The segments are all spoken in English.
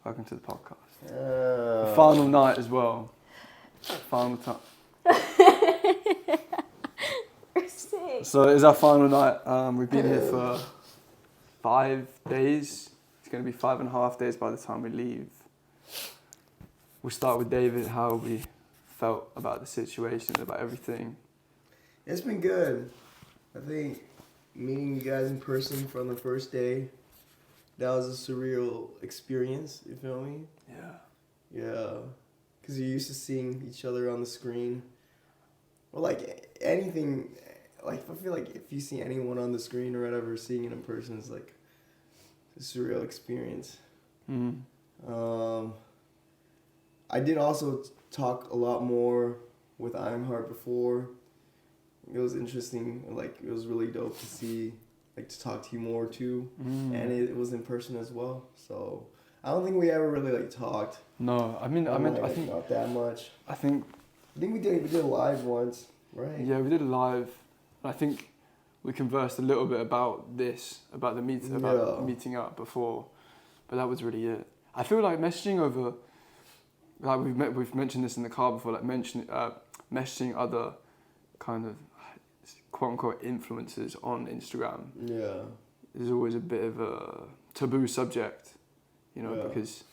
Welcome to the podcast. The final night as well. Final time. So it's our final night. We've been here for 5 days. It's going to be 5.5 days by the time we leave. We'll start with David, how we felt about the situation, about everything. It's been good. I think meeting you guys in person from the first day, that was a surreal experience, you feel me? Yeah. Because you're used to seeing each other on the screen. Or like anything, like I feel like if you see anyone on the screen or whatever, seeing it in person is like a surreal experience. Mm-hmm. I did also talk a lot more with Ironheart before. It was interesting, like it was really dope to see, like to talk to you more too, and it was in person as well. So I don't think we ever really like talked. No, I think not that much. I think we did a live once, right? Yeah, we did a live. I think we conversed a little bit about this, about meeting up before, but that was really it. I feel like messaging over, like we've mentioned this in the car before, like messaging other kind of quote unquote influencers on Instagram. Yeah. Is always a bit of a taboo subject, because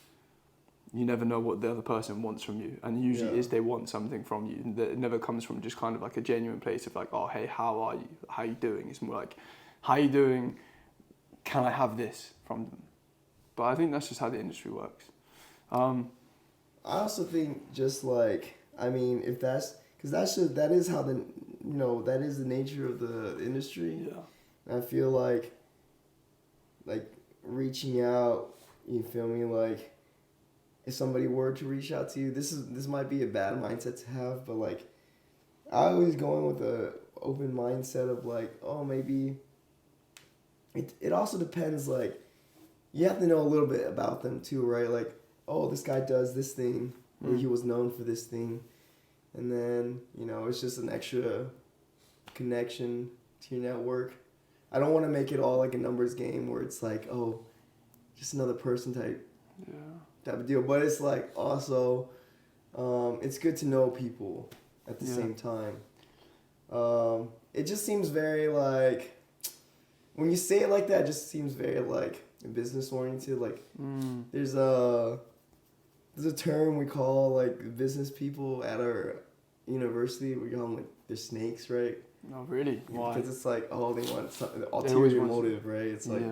you never know what the other person wants from you, and usually they want something from you. It never comes from just kind of like a genuine place of like, oh hey, how are you? How you doing? It's more like, how you doing? Can I have this from them? But I think that's just how the industry works. I also think just like, I mean, if that's, because that is how that is the nature of the industry. Yeah. And I feel like reaching out, you feel me? Like, if somebody were to reach out to you, this might be a bad mindset to have, but like, I always go in with a open mindset of like, oh, maybe. It also depends, like, you have to know a little bit about them too, right? Like, oh, this guy does this thing, or he was known for this thing, and then it's just an extra connection to your network. I don't want to make it all like a numbers game where it's like, oh, just another person type of deal. But it's like also, it's good to know people at the same time. It just seems very like, when you say it like that, it just seems very like business oriented. Like there's a term we call like business people at our university. We call them like they're snakes, right? Oh, really? Why? Because it's like, oh, they want something, ulterior motive, right? It's like,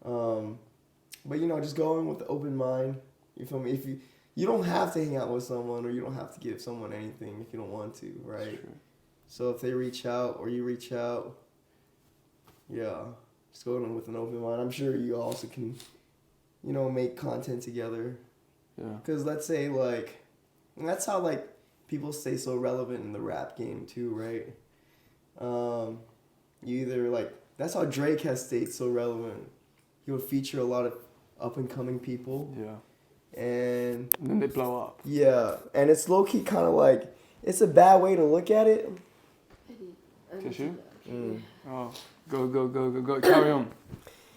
but just going with the open mind. You feel me? If you don't have to hang out with someone, or you don't have to give someone anything if you don't want to, right? True. So if they reach out or you reach out, just go in with an open mind. I'm sure you also can, make content together. Yeah. Because let's say like, and that's how like people stay so relevant in the rap game too, right? You either like, that's how Drake has stayed so relevant. He would feature a lot of up and coming people. Yeah. And then they blow up. Yeah, and it's low key kind of like, it's a bad way to look at it. Tissue? Oh, go, carry on.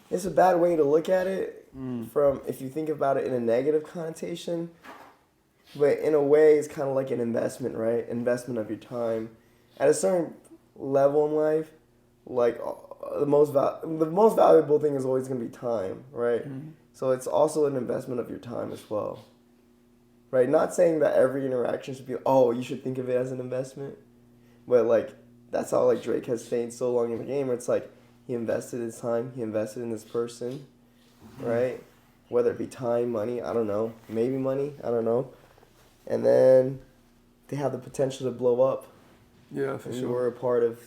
It's a bad way to look at it from, if you think about it in a negative connotation, but in a way it's kind of like an investment, right? Investment of your time. At a certain level in life, like the most valuable thing is always going to be time, right? So it's also an investment of your time as well, right? Not saying that every interaction should be, oh, you should think of it as an investment, but like, that's how like Drake has stayed so long in the game, where it's like he invested his time, he invested in this person, right? Whether it be time, money, I don't know, maybe money, I don't know, and then they have the potential to blow up. Yeah, for and sure. You were a part of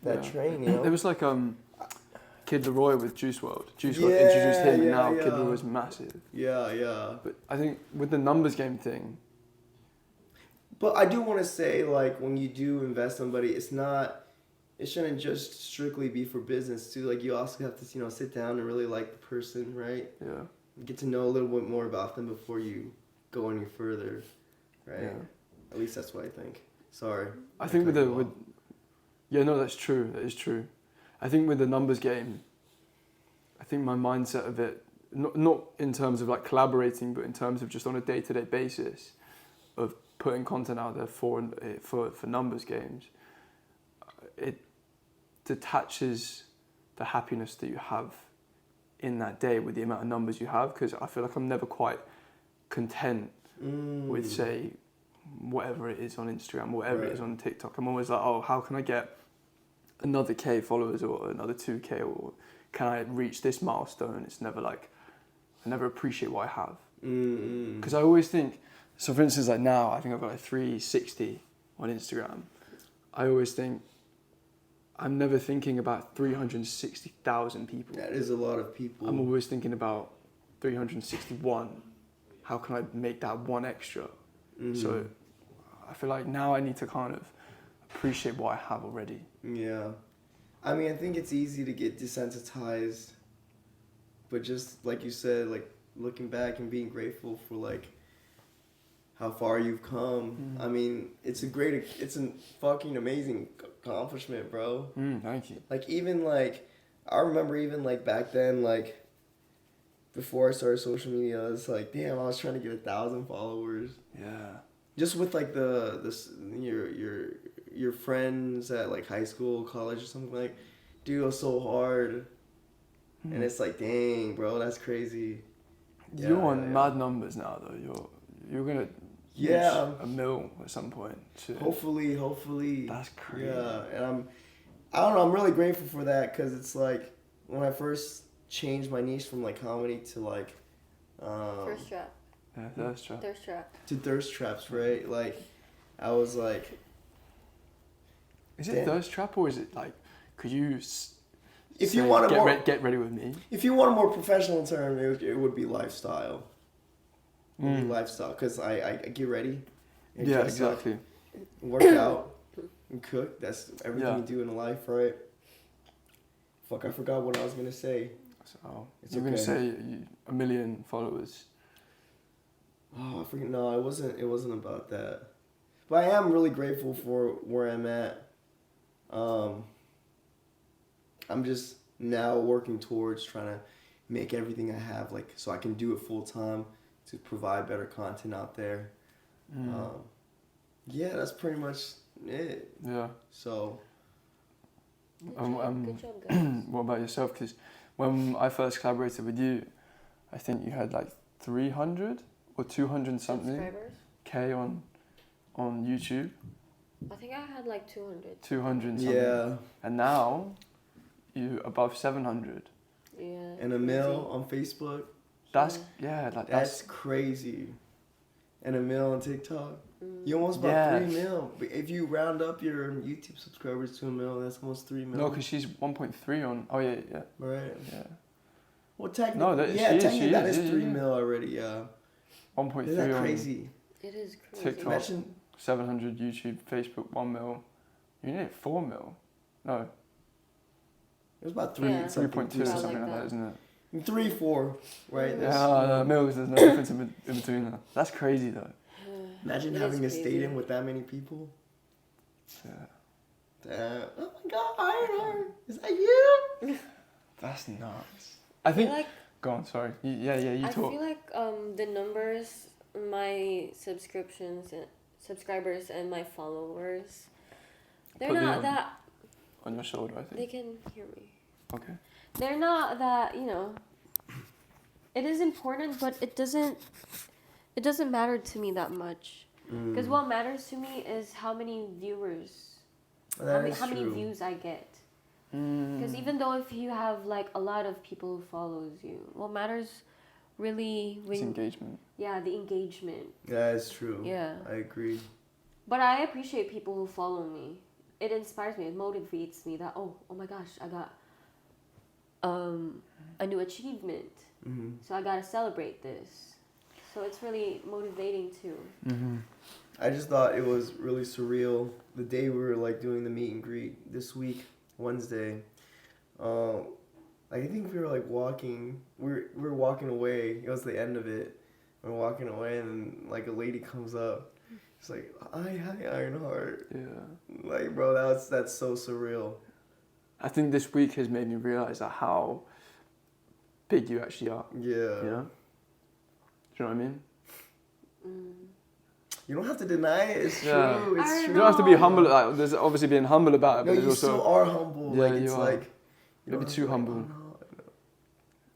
that train, There was like Kid Leroy with Juice WRLD. Juice WRLD introduced him, and now Kid Leroy is massive. Yeah. But I think with the numbers game thing. But I do want to say, like, when you do invest in somebody, it shouldn't just strictly be for business too. Like, you also have to, sit down and really like the person, right? Yeah. Get to know a little bit more about them before you go any further, right? Yeah. At least that's what I think. Sorry. I think that's true. That is true. I think with the numbers game, I think my mindset of it not in terms of like collaborating, but in terms of just on a day-to-day basis of putting content out there for numbers games, it detaches the happiness that you have in that day with the amount of numbers you have, because I feel like I'm never quite content with, say, whatever it is on Instagram, whatever it is on TikTok. I'm always like, oh, how can I get another K followers or another 2K, or can I reach this milestone? It's never like, I never appreciate what I have. Because I always think, so for instance, like now, I think I've got like 360 on Instagram. I always think, I'm never thinking about 360,000 people. That is a lot of people. I'm always thinking about 361. How can I make that one extra? So I feel like now I need to kind of appreciate what I have already. Yeah. I mean, I think it's easy to get desensitized, but just like you said, like looking back and being grateful for like how far you've come. I mean, it's a fucking amazing accomplishment, bro. Thank you. Like even like, I remember even like back then, like before I started social media, I was like, damn, I was trying to get 1,000 followers. Yeah. Just with like your friends at like high school, college or something, like, dude, it was so hard. And it's like, dang, bro, that's crazy. You're on mad numbers now, though. You're gonna reach a mil at some point. Shit. Hopefully. That's crazy. Yeah, and I don't know, I'm really grateful for that, because it's like when I first changed my niche from like comedy to like Thirst trap. Yeah, thirst trap. Thirst trap. To thirst traps, right? Like I was like, is it thirst trap, or is it like, could you if you want to get ready with me? If you want a more professional term, it would be lifestyle. It would be lifestyle, because I get ready. And yeah, exactly. Work out and cook. That's everything you do in life, right? Fuck, I forgot what I was gonna say. So you're gonna say 1 million followers. Oh, I forget. No, it wasn't about that. But I am really grateful for where I'm at. I'm just now working towards trying to make everything I have, like, so I can do it full time to provide better content out there. Yeah, that's pretty much it. Yeah. So. Good job, guys. What about yourself? Because when I first collaborated with you, I think you had like 300 or 200 something Subscribers? K on YouTube. I think I had like 200. 200 something. Yeah. And now you above 700. Yeah. And a mil on Facebook. That's That's crazy. And a mil on TikTok. You almost bought 3 mil. But if you round up your YouTube subscribers to a mil, that's almost 3 mil. No, because she's 1.3 on. Oh yeah. Right. Yeah. Well, technically, technically that is 3 mil already. Yeah. 1.3 Isn't that on crazy? It is crazy. TikTok. Imagine 700 YouTube, Facebook 1 mil. You need 4 mil. No. it was about 3. Yeah. 3.2 or Something something like like that, that. isn't it? 3, 4, right? Yeah, mils. There's no difference in between that. That's crazy though. Imagine It having a is crazy. stadium with that many people. Yeah. Damn. Oh my God, Ironheart, is that you? That's nuts. I think. like, Go on. Sorry. You I talk. feel like the numbers, my subscribers and my followers, they're Put not them that. on your shoulder, I think. They can hear me. Okay. They're not that, it is important, but it doesn't matter to me that much. Because what matters to me is how many viewers, how many views I get. Because even though if you have like a lot of people who follows you, what matters really It's engagement. Yeah, the engagement. Yeah, it's true. Yeah. I agree. But I appreciate people who follow me. It inspires me. It motivates me that oh my gosh, I got a new achievement. So I gotta celebrate this. So it's really motivating too. I just thought it was really surreal the day we were like doing the meet and greet this week, Wednesday. I think we were like walking. We were walking away. It was the end of it. We're walking away, and like a lady comes up. She's like, "Hi, Ironheart." Yeah. Like, bro, that's so surreal. I think this week has made me realize that how big you actually are. Yeah. You know? Do you know what I mean? You don't have to deny it. It's Yeah. true. It's true. You don't have to be humble. Like, there's obviously being humble about it, No, but you there's also still are humble. Yeah, like you it's are. like you Maybe don't too have to, humble. Like, oh, no.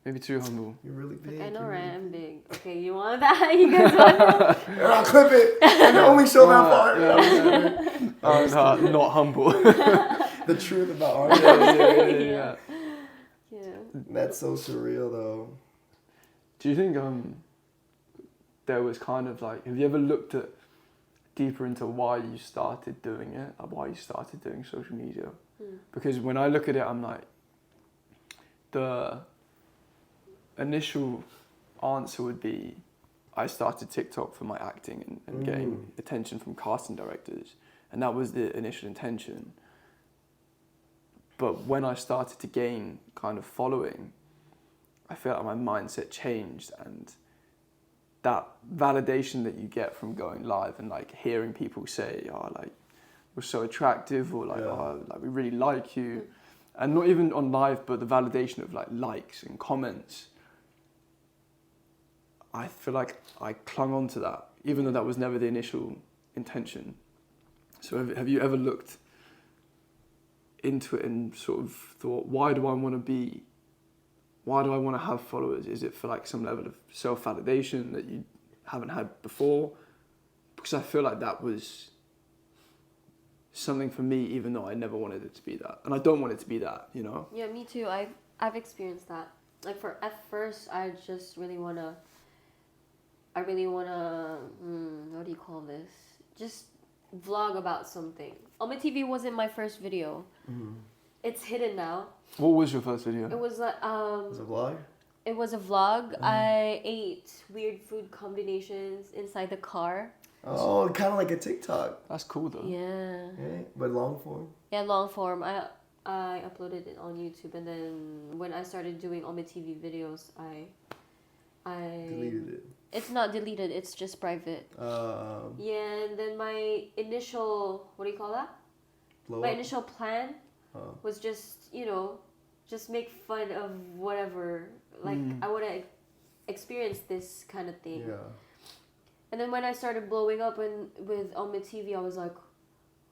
maybe too humble. You're really big. Like, I know, you're right? really I'm big. Okay, you want that? You guys want that? And I'll clip it and only show that part. Ironheart, not humble. The truth about art. yeah. That's so surreal, though. Do you think there was kind of like, have you ever looked at deeper into why you started doing it, like why you started doing social media? Because when I look at it, I'm like, the initial answer would be, I started TikTok for my acting and getting attention from casting directors, and that was the initial intention. But when I started to gain kind of following, I feel like my mindset changed, and that validation that you get from going live and like hearing people say, oh, like, you're so attractive, or like, oh, like, we really like you. And not even on live, but the validation of like likes and comments. I feel like I clung on to that, even though that was never the initial intention. So have you ever looked into it and sort of thought, why do I want to have followers? Is it for like some level of self-validation that you haven't had before? Because I feel like that was something for me, even though I never wanted it to be that. And I don't want it to be that, you know? Yeah, me too. I've experienced that. Like, at first, I just really want to, what do you call this? Just vlog about something. On my TV wasn't my first video. It's hidden now. What was your first video? It was like Was it a vlog? It was a vlog. I ate weird food combinations inside the car. Oh, kind of like a TikTok. That's cool though. Yeah. But long form. Yeah, long form. I uploaded it on YouTube, and then when I started doing all my TV videos, I Deleted it. It's not deleted. It's just private. Yeah, and then my initial, what do you call that? My initial plan was just, just make fun of whatever. Like, I want to experience this kind of thing. Yeah. And then when I started blowing up with on my TV, I was like,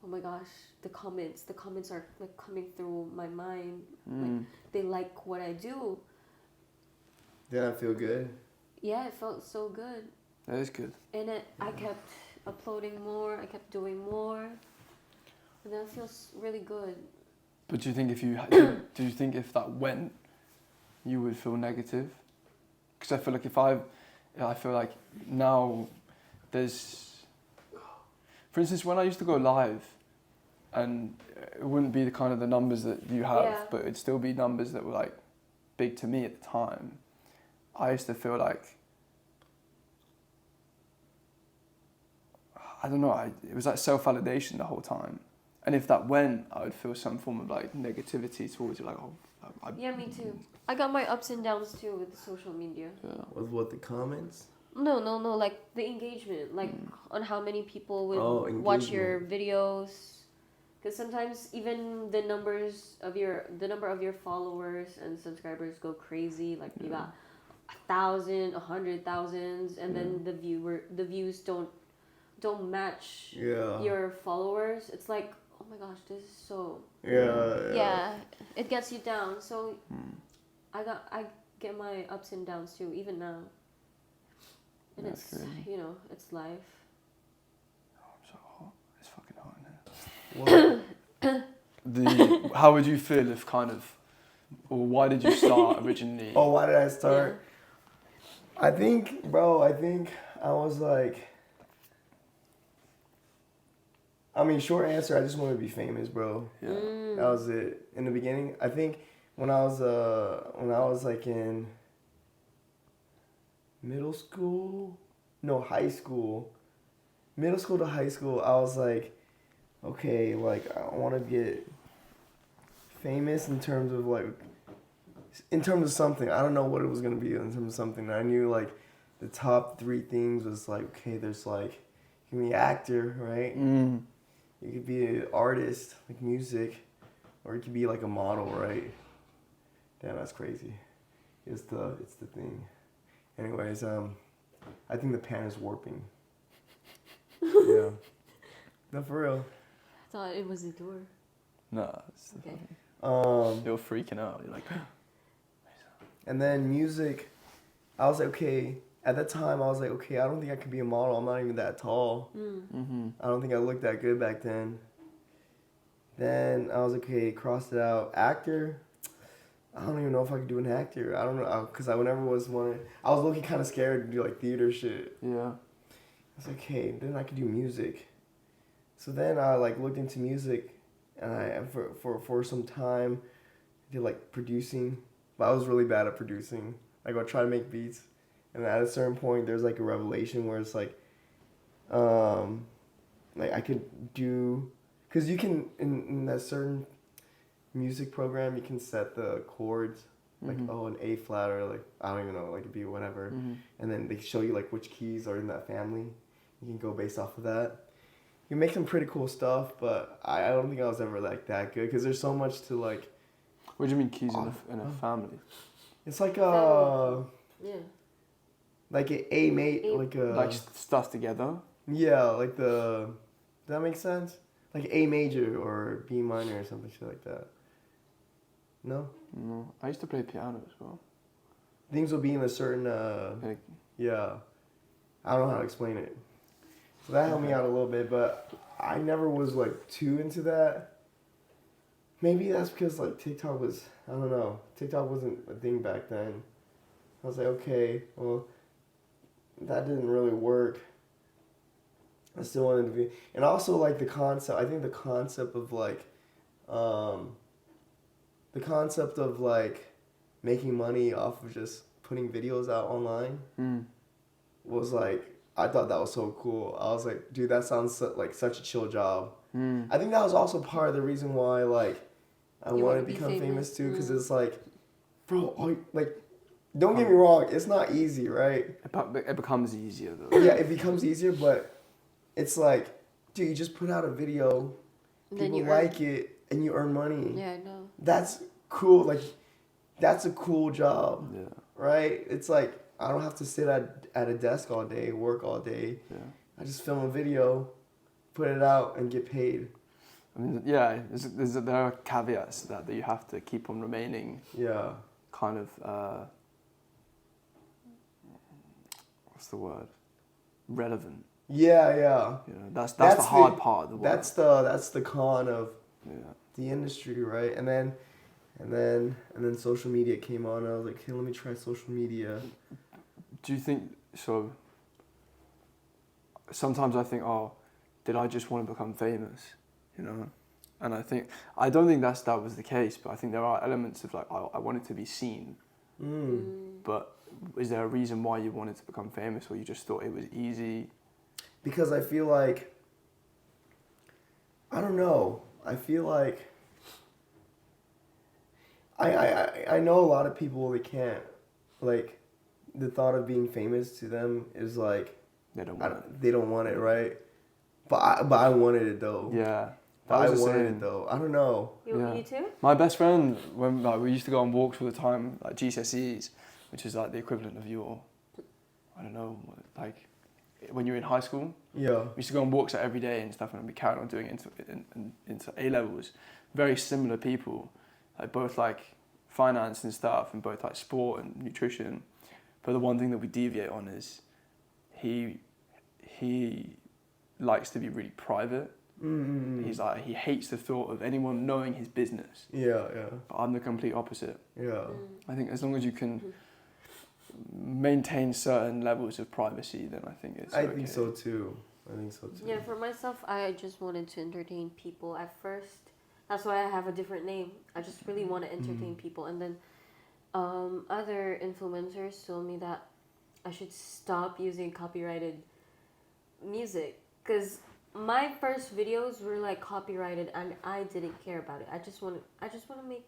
oh my gosh, the comments are like coming through my mind. Like, they like what I do. Did that feel good? Yeah, it felt so good. That is good. And I kept uploading more. I kept doing more, and that feels really good. But do you think if that went, you would feel negative? Because I feel like I feel like now there's, for instance, when I used to go live, and it wouldn't be the kind of the numbers that you have, but it'd still be numbers that were like big to me at the time. I used to feel like, I don't know, it was like self-validation the whole time. And if that went, I would feel some form of like negativity towards it, like, yeah, me too. I got my ups and downs too with social media. Yeah. With what, the comments? No, like the engagement, like on how many people would watch your videos. Because sometimes even the number of your followers and subscribers go crazy. Like you got 1,000, 100,000, and then the views don't match your followers. It's like, oh my gosh, this is so yeah, it gets you down. So I get my ups and downs too, even now. And that's it's crazy. it's life. Oh, I'm so hot. It's fucking hot in here. How would you feel if or why did you start originally? Oh, why did I start? Yeah. I think I was like, short answer, I just wanted to be famous, bro. Yeah. That was it. In the beginning, I think when I was like in middle school to high school, I was like, okay, like I want to get famous in terms of something. I don't know what it was gonna be in terms of something. I knew like the top 3 things was like, okay, there's like, you can be an actor, right? You could be an artist, like music, or you could be like a model, right? Damn, that's crazy. It's the thing. Anyways, I think the pan is warping. Yeah. No, for real. I thought it was the door. No. Okay. You're freaking out. You're like. And then music, I was like, okay. At that time, I was like, okay, I don't think I could be a model. I'm not even that tall. Mm-hmm. I don't think I looked that good back then. Then I was like, okay, crossed it out. Actor, I don't even know if I could do an actor. I don't know, because I was looking kind of scared to do like theater shit. Yeah. I was like, okay, then I could do music. So then I like looked into music, and I for some time did like producing, but I was really bad at producing. Like I would try to make beats, and at a certain point there's like a revelation where it's like I could do, because you can in a certain music program you can set the chords like an A flat or like I don't even know, like a B, whatever, and then they show you like which keys are in that family. You can go based off of that. You make some pretty cool stuff, but I don't think I was ever like that good because there's so much to like. What do you mean keys in a family? It's like Yeah. like a mate, like a Like stuff together. yeah, like the. Does that make sense? Like A major or B minor or something shit like that. No. No, I used to play piano as well. Things will be in a certain Like, yeah. I don't know how to explain it. So that helped me out a little bit, but I never was like too into that. Maybe that's because like TikTok was, I don't know, TikTok wasn't a thing back then. I was like, okay, well, that didn't really work. I still wanted to be, and also like the concept. I think the concept of making money off of just putting videos out online was like, I thought that was so cool. I was like, dude, that sounds like such a chill job. I think that was also part of the reason why like I wanted to become famous too, because it's like, bro, like, don't get me wrong, it's not easy, right? it becomes easier though. Yeah, it becomes easier, but it's like, dude, you just put out a video, people like it, and you earn money. Yeah, I know. That's cool. Like, that's a cool job. Yeah. Right? It's like, I don't have to sit at a desk all day, work all day. Yeah. I just film a video, put it out, and get paid. I mean, yeah, there are caveats to that you have to keep on remaining. Yeah. Kind of, what's the word? Relevant. Yeah. You know, that's the hard part of the work. That's the con of Yeah. the industry, right? And then social media came on. And I was like, hey, let me try social media. Do you think so? Sometimes I think, oh, did I just want to become famous? You know, and I don't think that was the case. But I think there are elements of like I wanted to be seen. But is there a reason why you wanted to become famous, or you just thought it was easy? Because I feel like, I don't know. I feel like I know a lot of people that can't, like, the thought of being famous to them is like They don't want it, right? But I wanted it though. Yeah. I wanted it though. I don't know. You too? My best friend, when like we used to go on walks all the time, like GCSEs, which is like the equivalent of your, I don't know, like when you're in high school. Yeah. We used to go on walks like, every day and stuff, and we carried on doing it into A levels. Very similar people, like both like finance and stuff, and both like sport and nutrition. But the one thing that we deviate on is he likes to be really private. He's like, he hates the thought of anyone knowing his business. Yeah. But I'm the complete opposite. Yeah. I think as long as you can maintain certain levels of privacy, then I think it's okay. I think so too. Yeah, for myself, I just wanted to entertain people at first. That's why I have a different name. I just really want to entertain people. And then other influencers told me that I should stop using copyrighted music, because my first videos were like copyrighted and I didn't care about it. I just want to make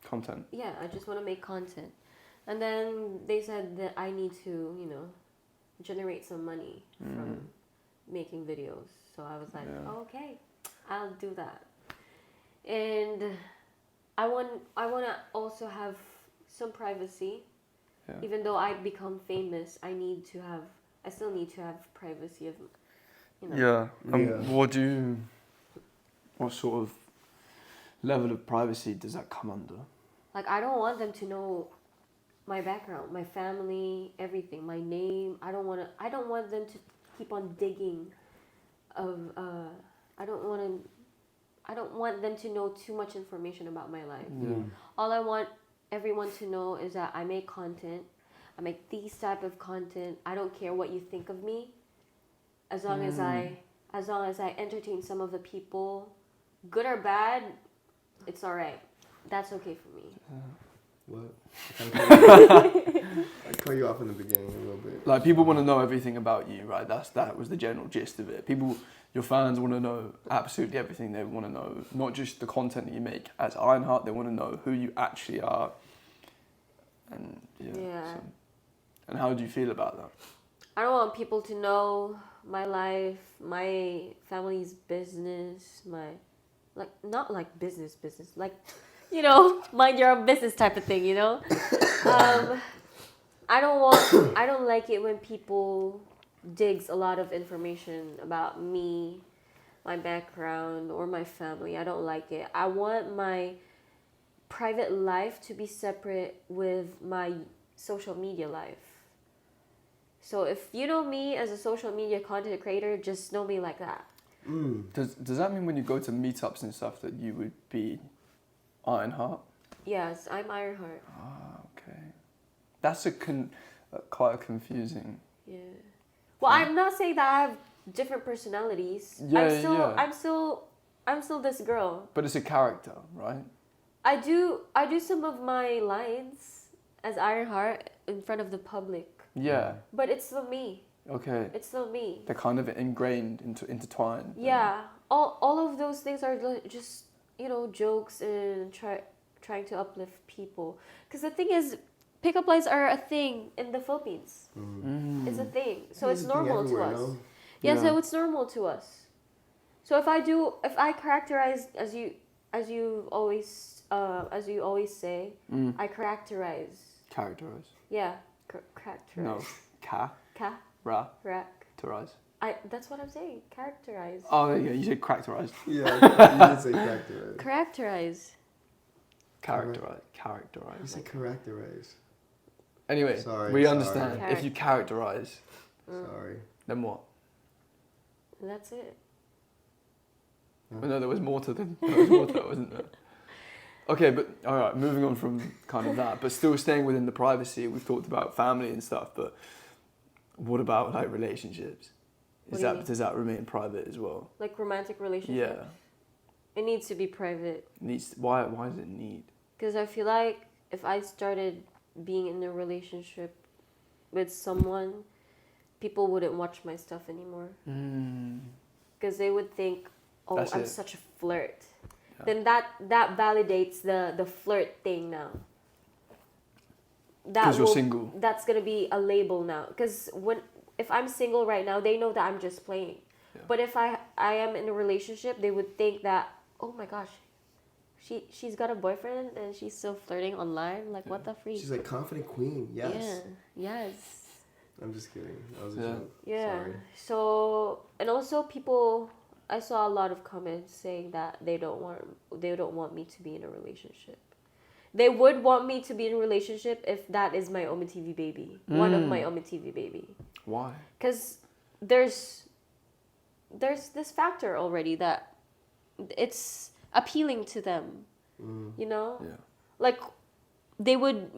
Content. Yeah, I just want to make content. And then they said that I need to, generate some money from making videos. So I was like, okay, I'll do that. And I want to also have some privacy, Yeah. Even though I become famous, I still need to have privacy of, you know. Yeah. Yeah. What sort of level of privacy does that come under? Like, I don't want them to know my background, my family, everything, my name. I don't want them to keep on digging I don't want them to know too much information about my life. Yeah. All I want everyone to know is that I make content. I make these type of content. I don't care what you think of me. As long as I entertain some of the people, good or bad, it's all right. That's okay for me. What? I cut you off in the beginning a little bit. Like, people want to know everything about you, right? That was the general gist of it. Your fans want to know absolutely everything. They want to know not just the content that you make as Ironheart. They want to know who you actually are. And Yeah. So, and how do you feel about that? I don't want people to know my life, my family's business, not like business, like, you know, mind your own business type of thing, you know? I don't like it when people digs a lot of information about me, my background, or my family. I don't like it. I want my private life to be separate with my social media life. So if you know me as a social media content creator, just know me like that. Does that mean when you go to meetups and stuff that you would be Ironheart? Yes, I'm Ironheart. Ah, okay. That's quite a confusing. Yeah. Well, I'm not saying that I have different personalities. Yeah, I'm still this girl. But it's a character, right? I do some of my lines as Ironheart in front of the public. Yeah. But it's still me. Okay. It's still me. They're kind of ingrained, intertwined. Yeah. All of those things are just, you know, jokes and trying to uplift people. Because the thing is, pickup lines are a thing in the Philippines. It's a thing. So it's normal to us. No? Yeah, Yeah. so it's normal to us. So if I characterize as you always say, I characterize. Characterize. Yeah, characterize. No. Ca. Characterize. That's what I'm saying. Characterize. Oh, there you go. You said characterize. Yeah, you did say characterize. Characterize. Characterize. You said characterize. Anyway, Sorry, we sorry. understand. If you characterize, Sorry. then what? That's it. Well, no, there was more to that, wasn't there? Okay, but all right, moving on from kind of that, but still staying within the privacy. We've talked about family and stuff, but what about like relationships? Does that remain private as well? Like romantic relationship? Yeah. It needs to be private. Why does it need? Because I feel like if I started being in a relationship with someone, people wouldn't watch my stuff anymore. Because they would think, oh, I'm such a flirt. Yeah. Then that validates the flirt thing now. Because you're single. That's going to be a label now. Because if I'm single right now, they know that I'm just playing. Yeah. But if I am in a relationship, they would think that, oh my gosh, she's got a boyfriend and she's still flirting online. Like, what the freak? She's like confident queen. Yes. Yeah. Yes. I'm just kidding. That was a joke. Yeah. Sorry. So, and also people, I saw a lot of comments saying that they don't want me to be in a relationship. They would want me to be in a relationship if that is my OMTV baby. One of my OMTV baby. Why? Because there's this factor already that it's appealing to them. You know? Yeah. Like, they would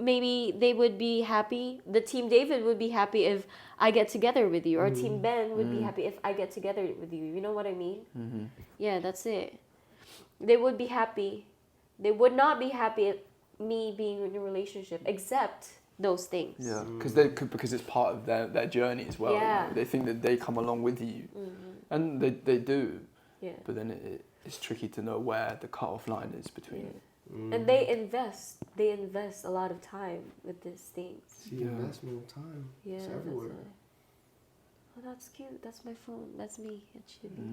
be happy. The Team David would be happy if I get together with you. Or Team Ben would be happy if I get together with you. You know what I mean? Mm-hmm. Yeah, that's it. They would be happy. They would not be happy if me being in a relationship, except those things. Yeah, because it's part of their journey as well. Yeah. You know? They think that they come along with you, and they do. Yeah. But then it's tricky to know where the cut-off line is between. Yeah. And they invest a lot of time with these things. See, investment of time. Yeah, it's everywhere. That's cute. That's my phone. That's me. It should be.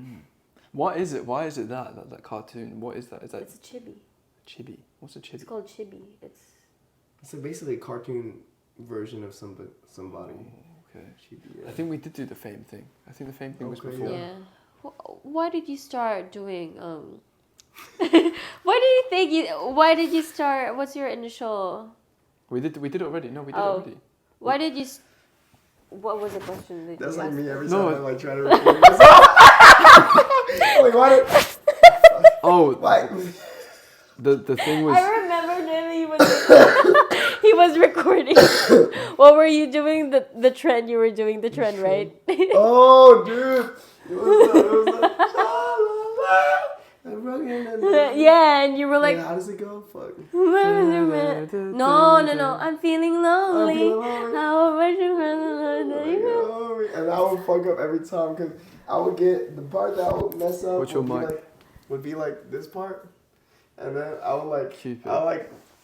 Why is it that cartoon? What is that? It's a chibi. Chibi. What's a chibi? It's called chibi. It's like basically a cartoon version of somebody. Okay. She'd be. I think we did do the fame thing. I think the fame thing was Okay, before. Yeah. Why did you start doing Why did you start? What's your initial? We did it already. No, we did it Oh. already. Why did you? What was the question that That's you like asked? me every No, time I like try to record myself. Like why? Oh, Why? the thing was. I remembered him. He was recording. What were you doing? The trend. You were doing the trend, right? Oh, dude. It was Yeah, and you were like, yeah, how does it go? Fuck. no. I'm feeling lonely. I'm feeling lonely. How much you really And I would fuck up every time because I would get the part that I would mess up What's your mic? would be like this part, and then I would like Keep it.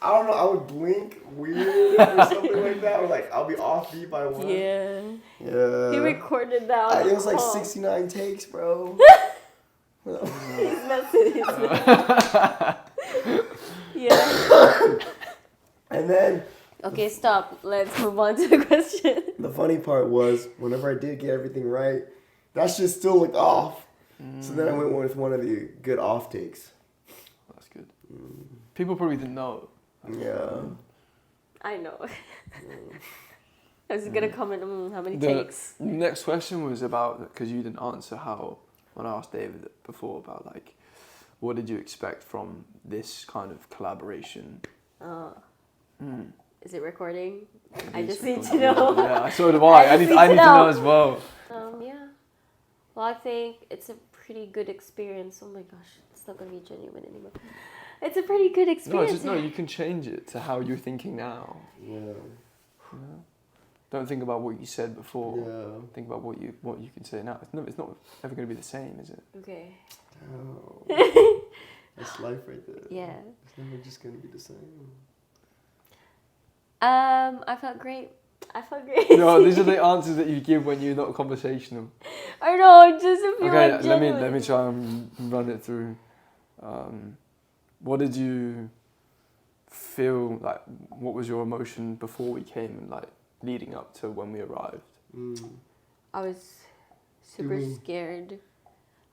I don't know, I would blink weird or something like that, or like I'll be off beat by one. Yeah. Yeah. He recorded that on It was like call. 69 takes, bro. He's messing. Yeah. And then Okay, stop. Let's move on to the question. the funny part was, whenever I did get everything right, that shit still looked off. So then I went with one of the good off takes. That's good. People probably didn't know. Yeah. I know. I was gonna comment on how many The takes. next question was about, because you didn't answer how, when I asked David before about like, what did you expect from this kind of collaboration? Is it recording? I It just is need to recording. know. Yeah, so do I. I need to know as well. Yeah. Well, I think it's a pretty good experience. Oh my gosh, it's not gonna be genuine anymore. It's a pretty good experience. No, you can change it to how you're thinking now. Yeah. You know? Don't think about what you said before. Yeah. Think about what you can say now. It's not ever going to be the same, is it? Okay. Oh. That's life right there. Yeah. It's never just gonna be the same. I felt great. No, these are the answers that you give when you're not conversational. I know, just to feel Okay, like genuine. let me try and run it through. What did you feel like? What was your emotion before we came, like leading up to when we arrived? I was super Do me. scared. Do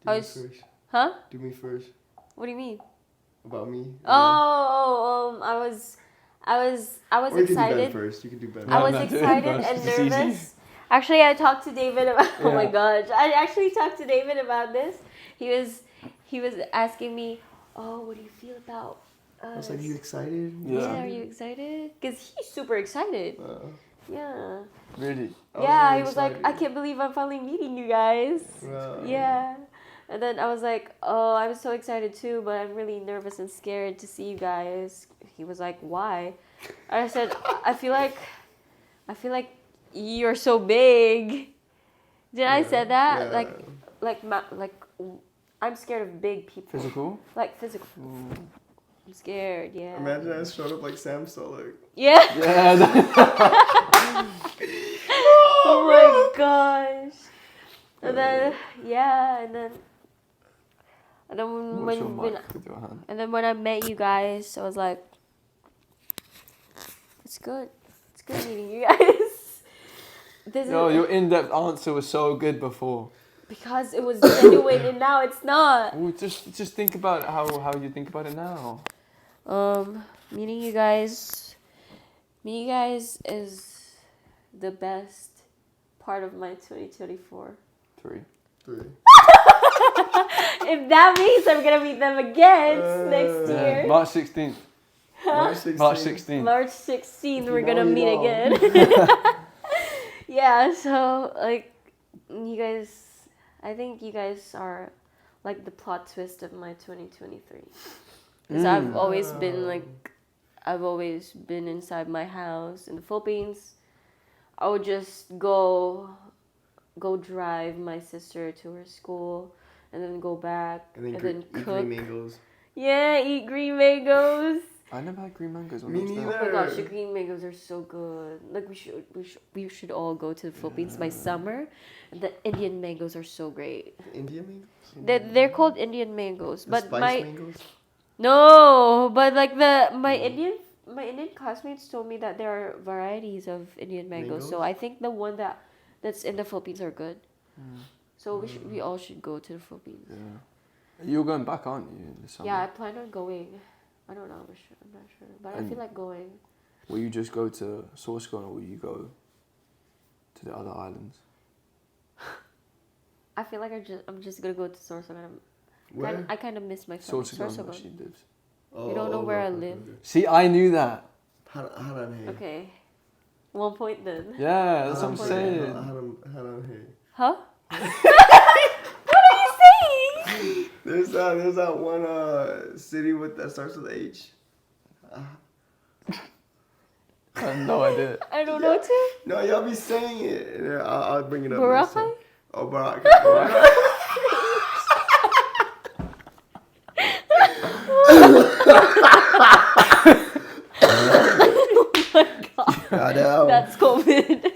I me was- first. Huh? Do me first. What do you mean? About me. I was Or you can do Ben excited. first. You can do Ben. I was No, do it excited first. and It's easy. nervous. Actually, I talked to David about. Oh my Yeah. gosh! I actually talked to David about this. He was asking me, "Oh, what do you feel about us?" I was like, you excited? Yeah. Are you excited? Because he's super excited. Yeah. Really? Yeah, he was like, "I can't believe I'm finally meeting you guys." Wow. Yeah. And then I was like, "Oh, I'm so excited too, but I'm really nervous and scared to see you guys." He was like, "Why?" I said, I feel like you're so big." Did I say that? Yeah. Like I'm scared of big people. Physical? Like physical. I'm scared, yeah. Imagine I showed up like Sam Sulek. Yeah. Yeah. Oh my gosh. And then What's your mic with your hand? and then when I met you guys, I was like, it's good meeting you guys. Your in-depth answer was so good before. Because it was genuine and now it's not. Well, just think about how you think about it now. Meeting you guys is the best part of my 2024. 3. If that means I'm gonna meet them again next Yeah. year. March 16th. March 16th. March 16th. March 16th, If we're you gonna know, you meet know. again. Yeah, so like you guys, I think you guys are like the plot twist of my 2023. Because I've always been inside my house in the Philippines. I would just go drive my sister to her school and then go back and then eat cook. green mangoes. Yeah, eat green mangoes. I never had green mangoes. Me Oh neither. my gosh, the green mangoes are so good. Like we should all go to the Philippines by summer. The Indian mangoes are so great. Indian mangoes? They're called Indian mangoes, The but spice my mangoes? no, but like my Indian my Indian classmates told me that there are varieties of Indian mangoes. So Mangoes? I think the one that's in the Philippines are good. So we all should go to the Philippines. Yeah. You're going back, aren't you, in the summer? Yeah, I plan on going. I don't know. I'm not sure, but I feel like going. Will you just go to Sorsogon, or will you go to the other islands? I feel like I'm just gonna go to Sorsogon. Where? I kind of miss my family. Sorsogon, where she lives. Oh, You don't know where I live. See, I knew that. 하란해. Okay. 1 point then. Yeah, that's what I'm saying. 하란해. Huh? What are you saying? There's that one city that starts with H. I have no idea. I don't know too. No, y'all be saying it. Yeah, I'll bring it up. Boracay? Oh, Boracay. Oh my god. Goddamn. That's COVID.